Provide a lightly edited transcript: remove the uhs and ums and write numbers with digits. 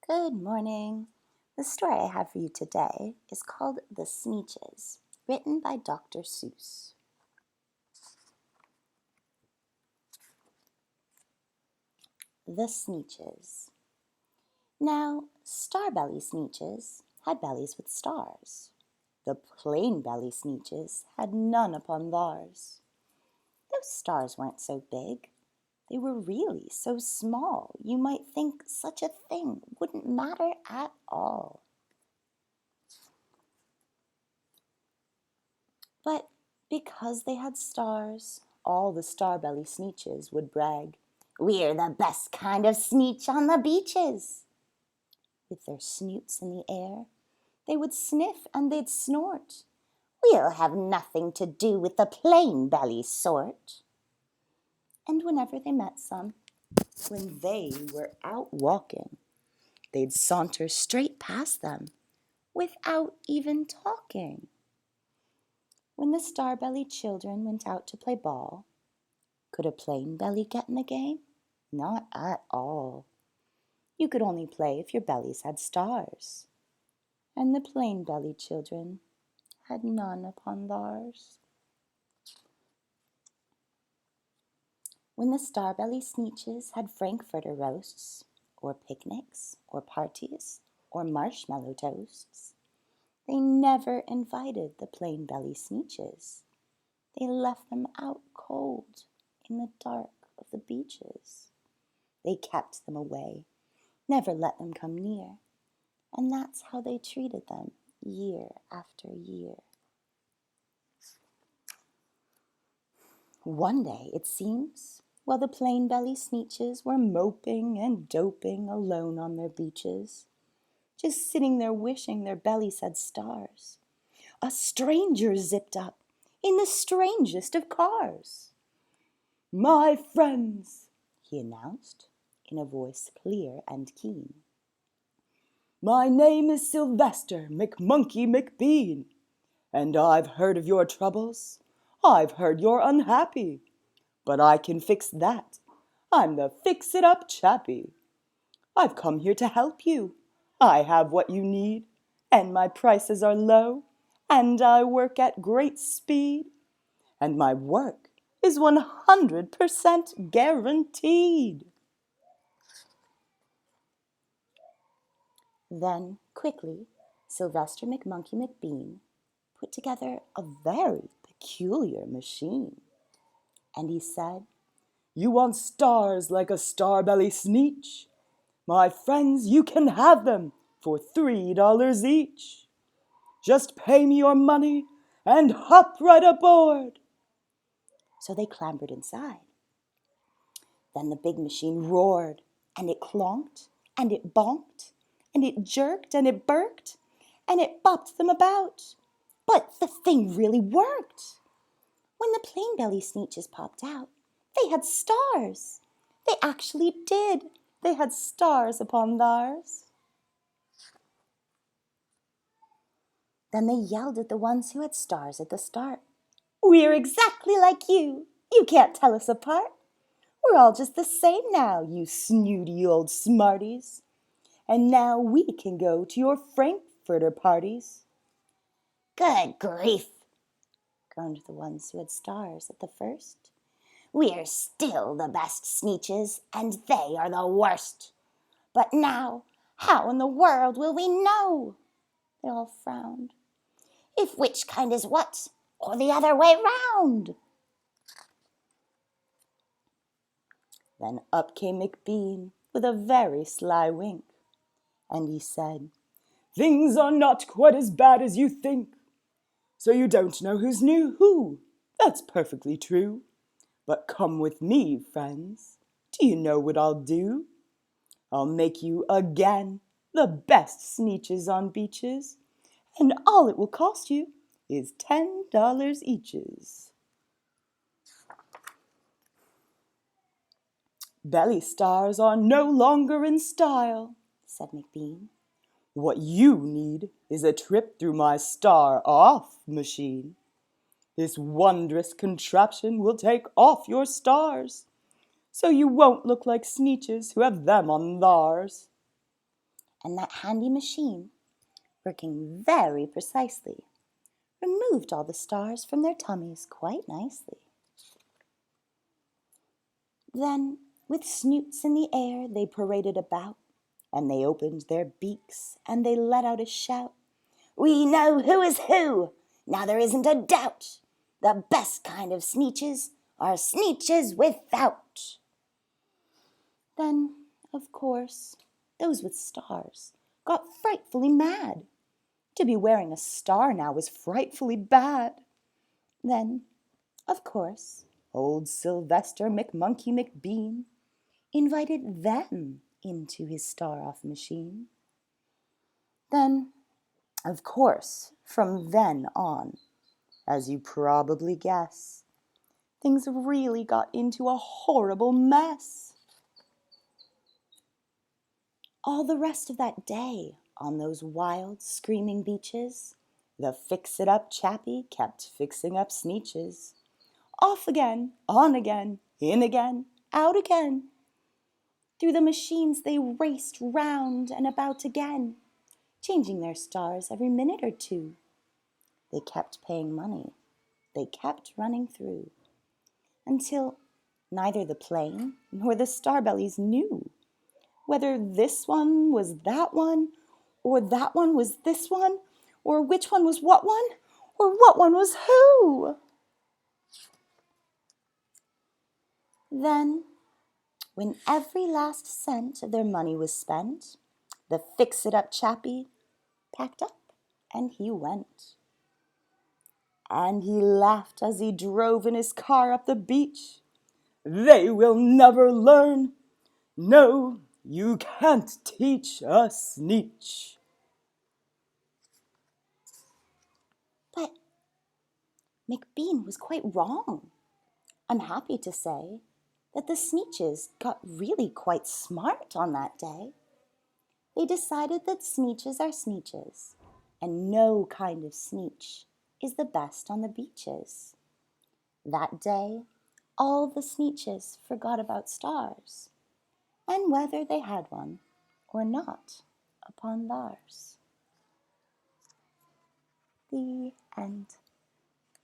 Good morning. The story I have for you today is called The Sneetches, written by Dr. Seuss. The Sneetches. Now, Starbelly Sneetches had bellies with stars. The plain belly Sneetches had none upon theirs. Those stars weren't so big. They were really so small you might think such a thing wouldn't matter at all. But because they had stars, all the Starbelly Sneetches would brag, "We're the best kind of Sneetch on the beaches." With their snoots in the air, they would sniff and they'd snort. "We'll have nothing to do with the plain belly sort." And whenever they met some, when they were out walking, they'd saunter straight past them without even talking. When the Starbelly children went out to play ball, could a plain belly get in the game? Not at all. You could only play if your bellies had stars, and the plain belly children had none upon theirs. When the Starbelly Sneetches had Frankfurter roasts, or picnics, or parties, or marshmallow toasts, they never invited the plain belly Sneetches. They left them out cold in the dark of the beaches. They kept them away, never let them come near, and that's how they treated them year after year. One day, it seems, while the plain belly Sneetches were moping and doping alone on their beaches, just sitting there wishing their bellies had stars, a stranger zipped up in the strangest of cars. "My friends," he announced, in a voice clear and keen, "my name is Sylvester McMonkey McBean, and I've heard of your troubles. I've heard you're unhappy, but I can fix that. I'm the fix-it-up chappie. I've come here to help you. I have what you need, and my prices are low, and I work at great speed, and my work is 100% guaranteed." Then, quickly, Sylvester McMonkey McBean put together a very peculiar machine. And he said, "You want stars like a Starbelly Sneetch? My friends, you can have them for $3 each. Just pay me your money and hop right aboard." So they clambered inside. Then the big machine roared, and it clonked, and it bonked, and it jerked, and it burked, and it bopped them about. But the thing really worked. When the plain belly Sneetches popped out, they had stars. They actually did. They had stars upon theirs. Then they yelled at the ones who had stars at the start. "We're exactly like you. You can't tell us apart. We're all just the same now, you snooty old smarties. And now we can go to your Frankfurter parties." "Good grief," groaned the ones who had stars at the first. "We're still the best Sneetches, and they are the worst. But now, how in the world will we know?" They all frowned. "If which kind is what, or the other way round?" Then up came McBean with a very sly wink, and he said, "Things are not quite as bad as you think. So you don't know who's new who. That's perfectly true. But come with me, friends. Do you know what I'll do? I'll make you again the best Sneetches on beaches, and all it will cost you is $10 eaches." "Belly stars are no longer in style," said McBean. "What you need is a trip through my star-off machine. This wondrous contraption will take off your stars, so you won't look like Sneetches who have them on theirs." and that handy machine, working very precisely, removed all the stars from their tummies quite nicely. Then, with snoots in the air, they paraded about, and they opened their beaks, and they let out a shout. We know who is who! Now there isn't a doubt! The best kind of Sneetches are Sneetches without! Then, of course, those with stars got frightfully mad. To be wearing a star now was frightfully bad. Then, of course, old Sylvester McMonkey McBean invited them into his star-off machine. Then, of course, from then on, as you probably guess, things really got into a horrible mess. All the rest of that day, on those wild, screaming beaches, the fix-it-up chappie kept fixing up Sneetches. Off again, on again, in again, out again. Through the machines they raced round and about again, changing their stars every minute or two. They kept paying money. They kept running through, until neither the plane nor the starbellies knew whether this one was that one, or that one was this one, or which one was what one, or what one was who. Then, when every last cent of their money was spent, the fix-it-up chappie packed up and he went. And he laughed as he drove in his car up the beach. They will never learn. No, you can't teach a Sneetch. But McBean was quite wrong. I'm happy to say that the Sneetches got really quite smart on that day. They decided that Sneetches are Sneetches, and no kind of Sneetch is the best on the beaches. That day, all the Sneetches forgot about stars, and whether they had one or not upon theirs. The end.